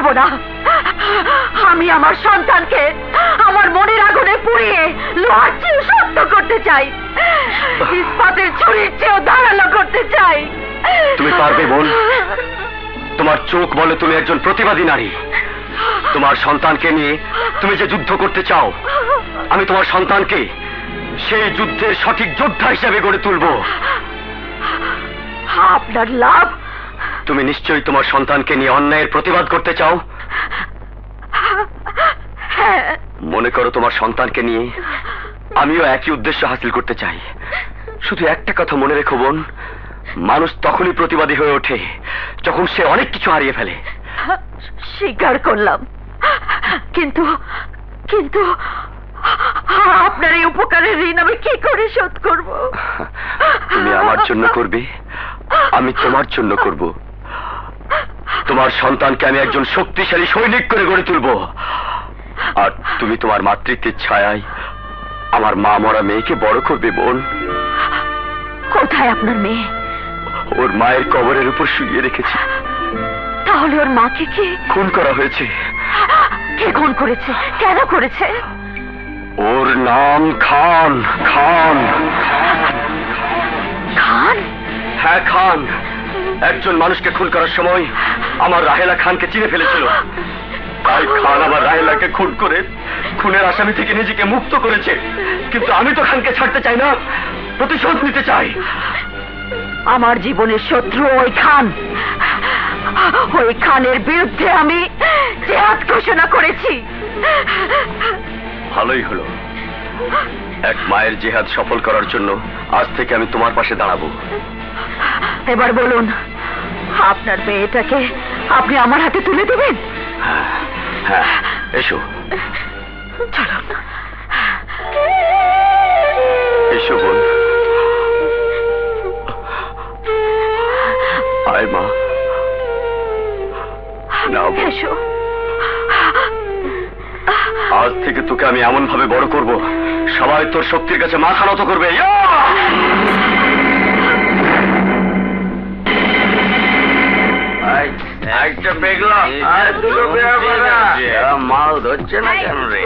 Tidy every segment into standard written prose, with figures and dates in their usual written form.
দেব না। আমি আমার সন্তানকে আমার মনের আগুনে পুড়িয়ে লোহার চেয়েও শক্ত করতে চাই, ইস্পাতের ছুরির চেয়েও ধারালো করতে চাই। তুমি পারবে বোন? তোমার চোখ বলে তুমি একজন প্রতিবাদী নারী। তোমার সন্তানকে নিয়ে তুমি যে যুদ্ধ করতে চাও, আমি তোমার সন্তানকে সেই যুদ্ধের সঠিক যোদ্ধা হিসেবে গড়ে তুলব। আপনার লাভ? তুমি নিশ্চয়ই তোমার সন্তানকে নিয়ে অন্যায়ের প্রতিবাদ করতে চাও। মনে করো তোমার সন্তানকে নিয়ে আমিও একই উদ্দেশ্য হাসিল করতে চাই। শুধু একটা কথা মনে রেখো বোন, মানুষ তখনই প্রতিবাদী হয়ে ওঠে যখন সে অনেক কিছু হারিয়ে ফেলে। স্বীকার করলাম, কিন্তু কিন্তু আপনার এই উপকারের ঋণ আমি কি করে শোধ করব? তুমি আমার জন্য করবে, আমি তোমার জন্য করব। তোমার সন্তানকে আমি একজন শক্তিশালী সৈনিক করে গড়ে তুলব, আর তুমি তোমার মাতৃত্বের ছায়ায় আমার মা মরা মেয়েকে বড় করবে বোন। কোথায় আপনার মেয়ে? ওর মায়ের কবরের উপর শুইয়ে রেখেছি। তাহলে ওর মাকে কি খুন করা হয়েছে? কে খুন করেছে? কেন করেছে? ওর নাম খান। খান? খান? হ্যাঁ খান। একজন মানুষকে খুন করার সময় আমার রাহেলা খানকে চিনে ফেলেছিল, তাই খান আমার রাহেলাকে খুন করে খুনের আসামি থেকে নিজেকে মুক্ত করেছে। কিন্তু আমি তো খানকে ছাড়তে চাই না, প্রতিশোধ নিতে চাই। আমার জীবনের শত্রু ওই খান। ওই খানের বিরুদ্ধে আমি জিহাদ ঘোষণা করেছি। ভালোই হলো, এক মায়ের জিহাদ সফল করার জন্য আজ থেকে আমি তোমার পাশে দাঁড়াবো। এবার বলুন, আপনার মেয়েটাকে আপনি আমার হাতে তুলে দেবেন? হ্যাঁ, এসো। চলুন। এসো বোন। আয় মা। এসো। আজ থেকে তোকে আমি এমন ভাবে বড় করব, সবাই তোর শক্তির কাছে মাথা নত করবে। একটা পেগলা আর দুটো মাল ধরছে না কেন রে?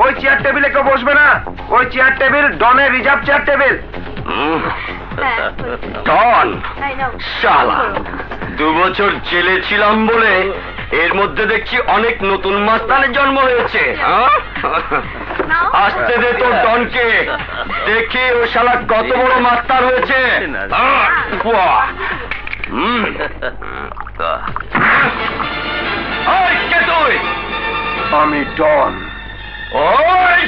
ওই চেয়ার টেবিলে কেউ বসবে না। ওই চেয়ার টেবিল ডনের রিজার্ভ চেয়ার টেবিল। ডন শালা, 2 বছর জেলে ছিলাম বলে এর মধ্যে দেখছি অনেক নতুন মাস্তানের জন্ম হয়েছে। আসতে দে তোর ডনকে, দেখি ও শালা কত বড় মাস্তান হয়েছে। কে তুই? আমি ডন। ওই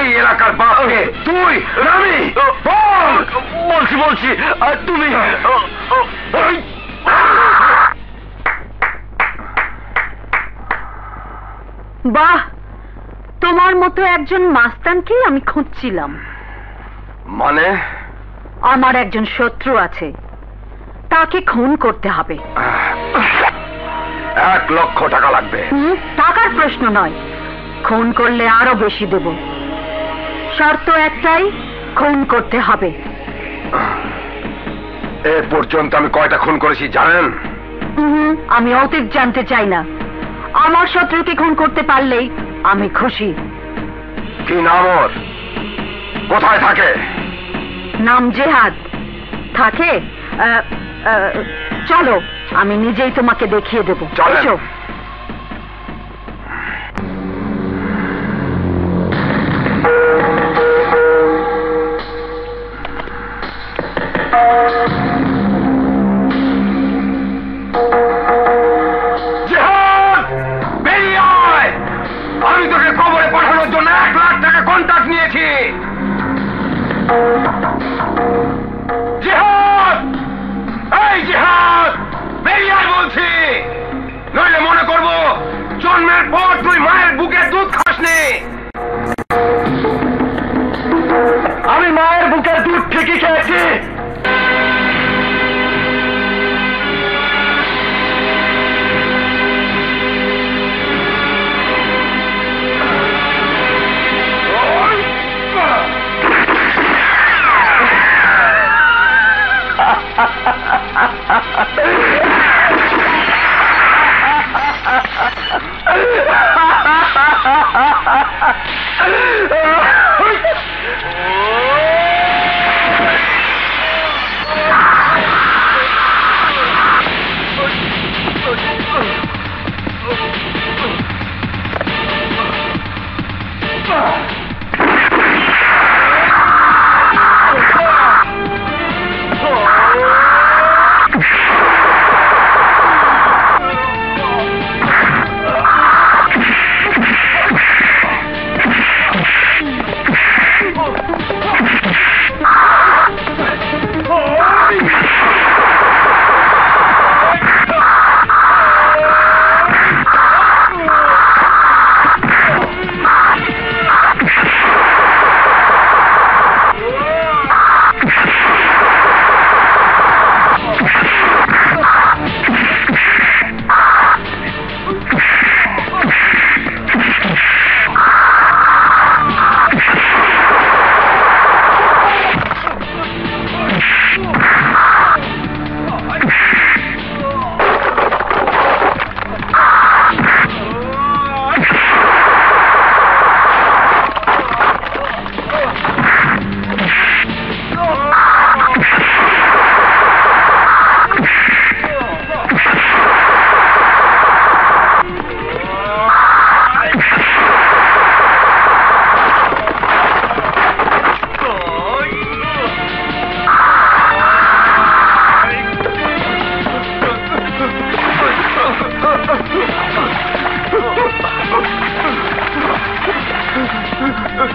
এই এলাকার বাপকে তুই? আমি বলছি আর তুমি? বাহ, তোমার মতো একজন মাস্তানকে আমি খুঁজছিলাম। মানে? আমার একজন শত্রু আছে, তাকে খুন করতে হবে। 1 লক্ষ টাকা লাগবে। টাকার প্রশ্ন নয়, খুন করলে আরো বেশি দেব। শর্ত একটাই, খুন করতে হবে। এ পর্যন্ত আমি কয়টা খুন করেছি জানেন? আমি অতীত জানতে চাই না। আমার শত্রুকে খুন করতে পারলেই আমি খুশি। কি নাম ওর? কোথায় থাকে? নাম জেহাদ। থাকে চলো, আমি নিজেই তোমাকে দেখিয়ে দেবো। চলেন। এসো। জিহাদ, বেরিয়ে আয়। আমি তোকে কবরে পাঠানোর জন্য 1 লাখ টাকা কন্ট্রাক্ট নিয়েছি। জিহাদ, এই জিহাদ, বেরিয়ে আয় বলছি, নইলে মনে করব জন্মের পর তুই মায়ের বুকে দুধ খাসনি। আমি মায়ের বুকের দুধ ঠিকই খেয়েছি।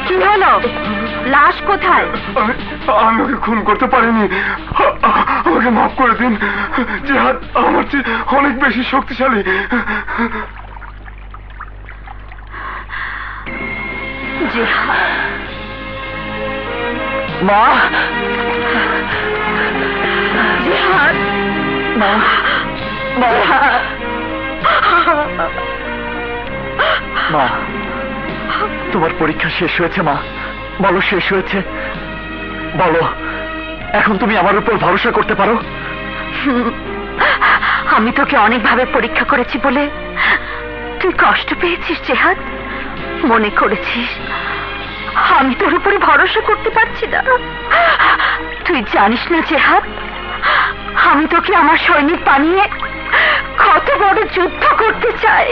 কি হলো? লাশ কোথায়? আমি ওকে খুন করতে পারিনি, আমাকে মাফ করে দিন। জিহাদ আমার চেয়ে অনেক বেশি শক্তিশালী। জিহাদ, মা, জিহাদ, মা, মা, জিহাদ। মা, তোমার পরীক্ষা শেষ হয়েছে মা? বলো, শেষ হয়েছে? বলো, এখন তুমি আমার উপর ভরসা করতে পারো? আমি তোকে অনেকভাবে পরীক্ষা করেছি বলে তুই কষ্ট পেয়েছিস জিহাদ? মনে করেছিস আমি তোর উপরে ভরসা করতে পারছি না? তুই জানিস না জিহাদ, আমি তোকে আমার সৈনিক বানিয়ে কত বড় যুদ্ধ করতে চাই।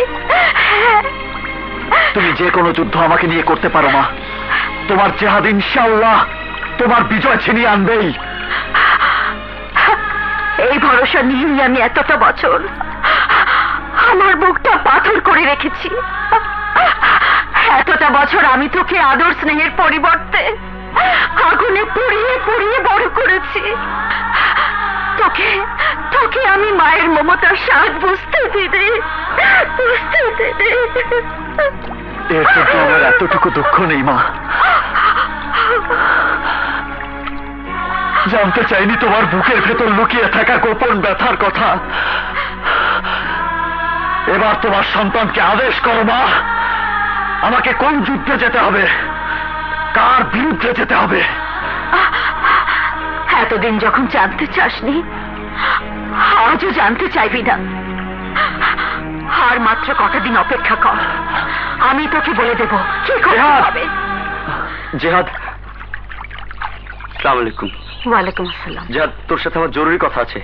তুমি যে কোনো যুদ্ধ আমাকে নিয়ে করতে পারো মা। তোমার জিহাদ ইনশাআল্লাহ তোমার বিজয় ছিনিয়ে আনবেই। এই ভরসা নিয়েই আমি এতটা বছর আমার বুকটা পাথর করে রেখেছি। এতটা বছর আমি তোকে আদর স্নেহের পরিবর্তে আগুনে পুড়িয়ে পুড়িয়ে বড় করেছি। তোকে তোকে আমি মায়ের মমতার স্বাদ বুঝতে দিদি, বুঝতে দিদি। এর জন্য আমার এতটুকু দুঃখ নেই মা। জানতে চাইনি তোমার বুকের ভেতর লুকিয়ে থাকা গোপন ব্যথার কথা। এবার তোমার সন্তানকে আদেশ করো মা, আমাকে কোন যুদ্ধে যেতে হবে, কার বিরুদ্ধে যেতে হবে। এতদিন যখন জানতে চাসনি, আজও জানতে চাইবি না। আর মাত্র কটা দিন অপেক্ষা কর, আমি তোকে বলে দেব কি করতে হবে। জিহাদ, আসসালামু আলাইকুম। ওয়ালাইকুম আসসালাম। জিহাদ, তোর সাথে আমার জরুরি কথা আছে।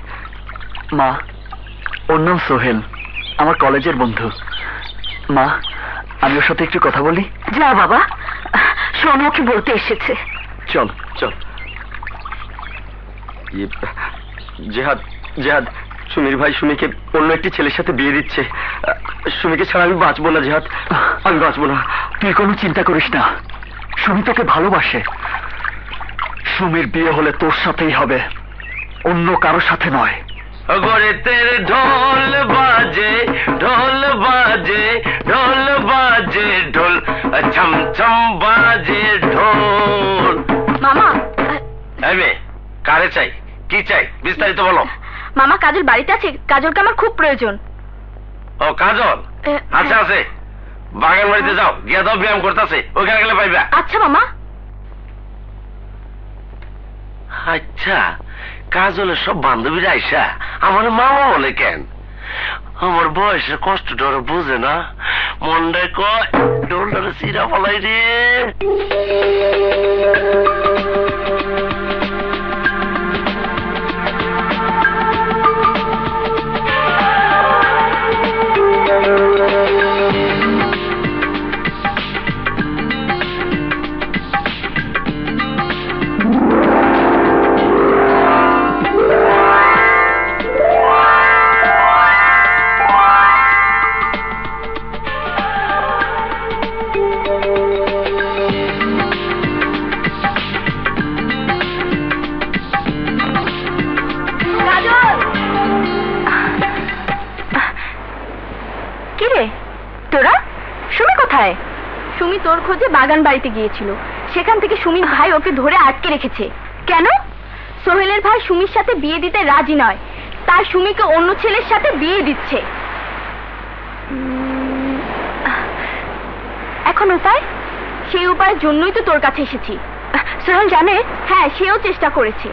মা, ওর নাম সোহেল, আমার কলেজের বন্ধু। মা, আমি ওর সাথে একটু কথা বলি। যা বাবা, শোনো কি বলতে এসেছে। চল চল। জেহাদ, জেহাদ, সুমির ভাই সুমিকে অন্য একটি ছেলের সাথে বিয়ে দিচ্ছে। সুমিকে ছাড়া আমি বাঁচবো না জেহাদ, আমি বাঁচবো না। তুই কোনো চিন্তা করিস না, সুমি তোকে ভালোবাসে। সুমির বিয়ে হলে তোর সাথেই হবে, অন্য কারোর সাথে নয়। গড়েতের ঢোল বাজে, ঢোল বাজে, ঢোল বাজে, ঢোল ছম ছম বাজে ঢোল। মামা, এই মেয়ে, কারে চাই, কি চাই, বিস্তারিত বলো। মামা কাজল বাড়িতে আছে, কাজলকে আমার খুব প্রয়োজন। ও কাজল, আচ্ছা আছে, বাগান বাড়িতে যাও, গিয়া দাও, ব্যায়াম করতেছে, ওখানে গেলে পাইবা। আচ্ছা মামা। আচ্ছা, কাজলের সব বান্ধবীরা আইসা আমার মামা বলে কেন? আমার বয়সের কষ্ট ডর বুঝে না, মনটায় কয় ডোলটারে সিরা ফলাই রে। তোরা, সুমি কোথায়? সুমি তোর খোঁজে বাগান বাড়িতে গিয়েছিল, সেখান থেকে সুমির ভাই ওকে ধরে আটকে রেখেছে। কেন? সোহেলের ভাই সুমির সাথে বিয়ে দিতে রাজি নয়, তাই সুমিকে অন্য ছেলের সাথে বিয়ে দিচ্ছে। এখন উপায়? সেই উপায়ের জন্যই তো তোর কাছে এসেছি। সোহেল জানে? হ্যাঁ, সেও চেষ্টা করেছে।